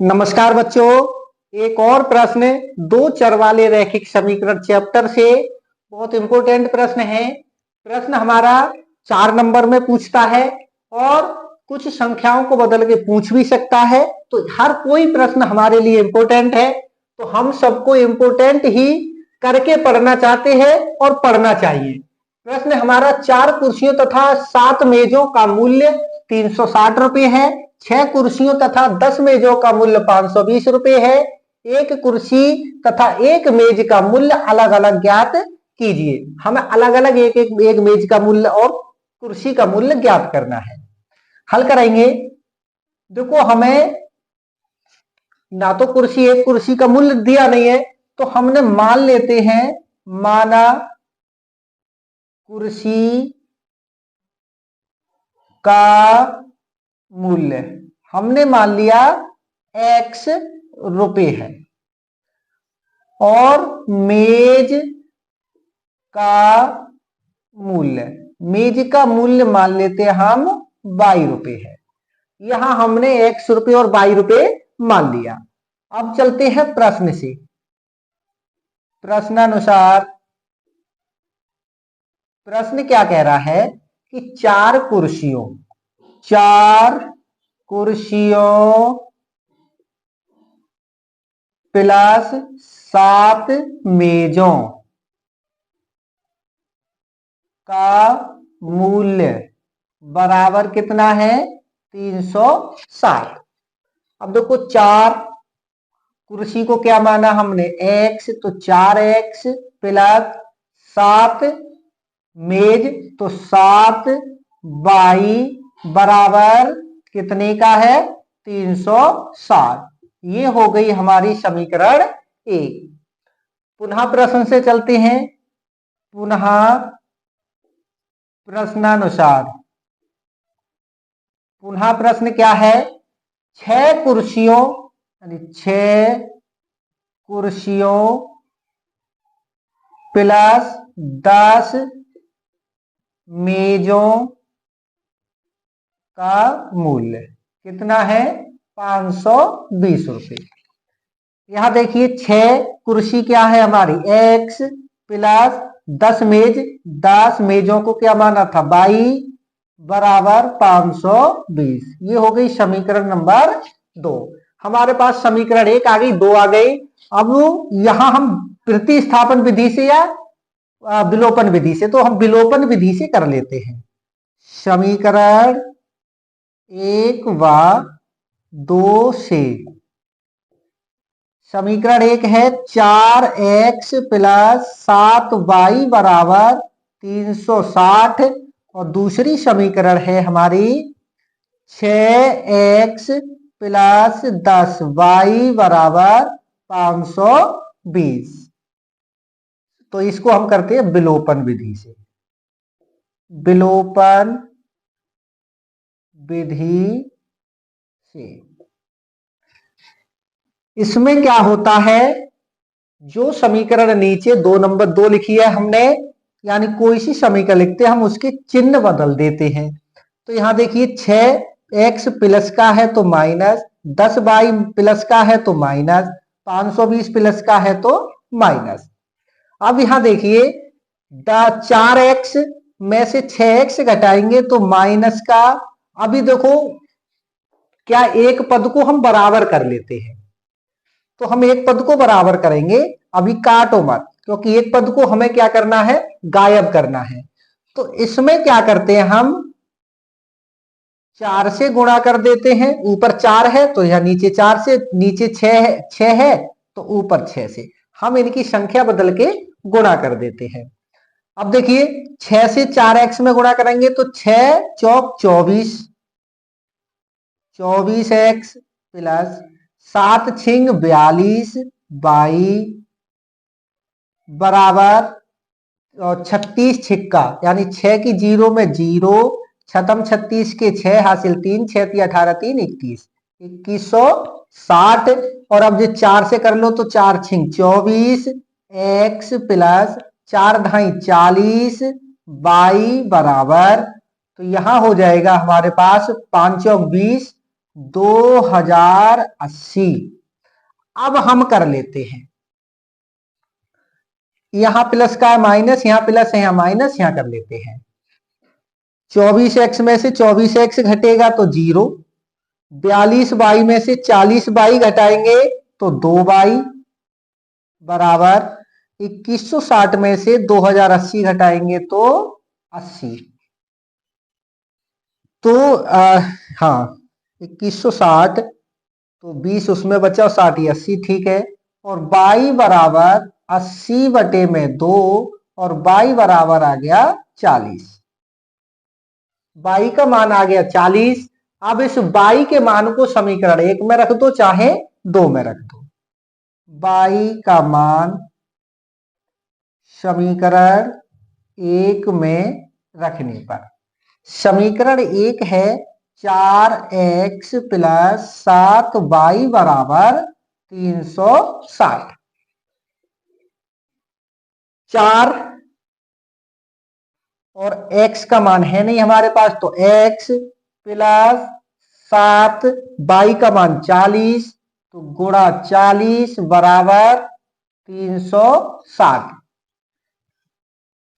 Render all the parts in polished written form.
नमस्कार बच्चों, एक और प्रश्न दो चर वाले रैखिक समीकरण चैप्टर से बहुत इंपॉर्टेंट प्रश्न है। प्रश्न हमारा 4 नंबर में पूछता है और कुछ संख्याओं को बदल के पूछ भी सकता है। तो हर कोई प्रश्न हमारे लिए इंपॉर्टेंट है, तो हम सबको इंपॉर्टेंट ही करके पढ़ना चाहते हैं और पढ़ना चाहिए। प्रश्न हमारा 4 कुर्सियों तथा 7 मेजों का मूल्य 360 रुपये है। 6 कुर्सियों तथा 10 मेजों का मूल्य 520 रुपये है। एक कुर्सी तथा एक मेज का मूल्य अलग अलग ज्ञात कीजिए। हमें अलग अलग एक मेज का मूल्य और कुर्सी का मूल्य ज्ञात करना है। हल कराएंगे। देखो, हमें ना तो एक कुर्सी का मूल्य दिया नहीं है, तो हमने मान लेते हैं, माना कुर्सी का मूल्य हमने मान लिया x रुपए है और मेज का मूल्य मान लेते हैं हम y रुपए है। यहां हमने x रुपए और y रुपए मान लिया। अब चलते हैं प्रश्न से। प्रश्नानुसार प्रश्न क्या कह रहा है कि 4 कुर्सियों प्लस 7 मेजों का मूल्य बराबर कितना है? 360। अब देखो, 4 कुर्सी को क्या माना हमने? x, तो 4x प्लस 7 मेज तो 7y बराबर कितने का है? 360। ये हो गई हमारी समीकरण 1। पुनः प्रश्न से चलते हैं। पुनः प्रश्नानुसार पुनः प्रश्न क्या है? 6 कुर्सियों प्लस 10 मेजों का मूल्य कितना है? 520 रुपये। यहां देखिए, 6 कुर्सी क्या है हमारी? x प्लस 10 मेजों को क्या माना था? y बराबर 520। ये हो गई समीकरण नंबर 2। हमारे पास समीकरण 1 आ गई, 2 आ गई। अब यहां हम प्रतिस्थापन विधि से या विलोपन विधि से, तो हम विलोपन विधि से कर लेते हैं। समीकरण 1 व 2 से समीकरण 1 है 4x प्लस 7y बराबर 360 और दूसरी समीकरण है हमारी 6x प्लस 10y बराबर 520। तो इसको हम करते हैं विलोपन विधि से। विलोपन विधि से इसमें क्या होता है? जो समीकरण नीचे 2 नंबर 2 लिखी है हमने, यानी कोई सी समीकरण लिखते हैं हम उसके चिन्ह बदल देते हैं। तो यहां देखिए, 6x प्लस का है तो माइनस, 10y प्लस का है तो माइनस, 520 प्लस का है तो माइनस। अब यहां देखिए, 4x में से 6x घटाएंगे तो माइनस का। अभी देखो, क्या एक पद को हम बराबर कर लेते हैं? तो हम एक पद को बराबर करेंगे। अभी काटो मत, क्योंकि एक पद को हमें क्या करना है? गायब करना है। तो इसमें क्या करते हैं हम? 4 से गुणा कर देते हैं। ऊपर 4 है तो यह नीचे 4 से, नीचे 6 है तो ऊपर 6 से हम इनकी संख्या बदल के गुणा कर देते हैं। अब देखिए, 6 से 4x में गुणा करेंगे तो 6 चौक 24, 24x प्लस 7 छिंग 42 y बराबर 36 छिक्का, यानी 6 की 0 में 0, छतम 36 के 6 हासिल 3, 6 × 18 3 21, 2160। और अब जो 4 से कर लो तो 4 छिंग 24 x प्लस 4 ढाई 40 y बराबर, तो यहां हो जाएगा हमारे पास 5 चौक 20 2080। अब हम कर लेते हैं, यहां प्लस का है माइनस, यहां प्लस है यहां माइनस, यहां कर लेते हैं। 24x में से 24x घटेगा तो 0, 42y में से 40y घटाएंगे तो 2y बराबर 2160 में से 2080 घटाएंगे तो 80। तो हाँ 2160, तो 20 उसमें बचा और 60 ये 80, ठीक है। और y बराबर 80 बटे में 2 और y बराबर आ गया 40। y का मान आ गया 40। अब इस y के मान को समीकरण 1 में रख दो चाहे 2 में रख दो। y का मान समीकरण 1 में रखने पर, समीकरण 1 है 4x प्लस 7y बराबर 360। 4 और x का मान है नहीं हमारे पास, तो x प्लस 7, y का मान 40, तो गुणा 40 बराबर 360।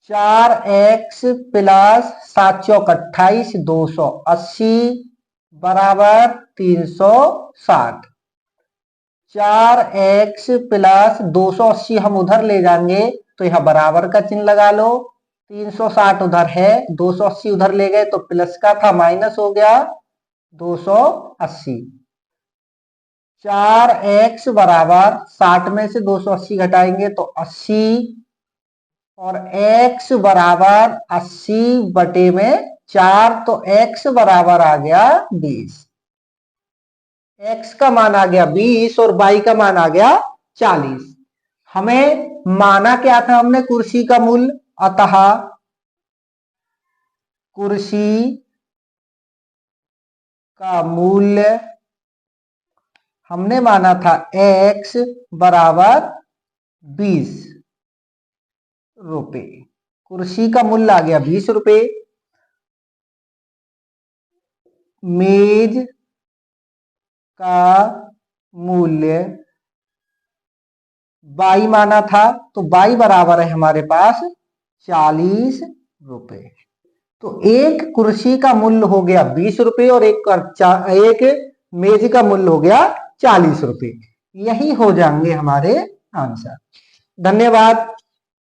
4x प्लस 7 चौक 28, 280 बराबर 360। 4x प्लस 280 हम उधर ले जाएंगे तो यहां बराबर का चिन्ह लगा लो, 360 उधर है, 280 उधर ले गए तो प्लस का था माइनस हो गया 280। 4x बराबर 60 में से 280 घटाएंगे तो 80 और x बराबर 80 बटे में 4, तो x बराबर आ गया 20। x का मान आ गया 20 और y का मान आ गया 40। हमें माना क्या था हमने कुर्सी का मूल्य, अतः कुर्सी का मूल्य हमने माना था x बराबर 20 रुपए। कुर्सी का मूल्य आ गया 20 रुपए। मेज का मूल्य y माना था, तो y बराबर है हमारे पास 40 रुपए। तो एक कुर्सी का मूल्य हो गया 20 रुपए और एक मेज का मूल्य हो गया 40 रुपए। यही हो जाएंगे हमारे आंसर। धन्यवाद।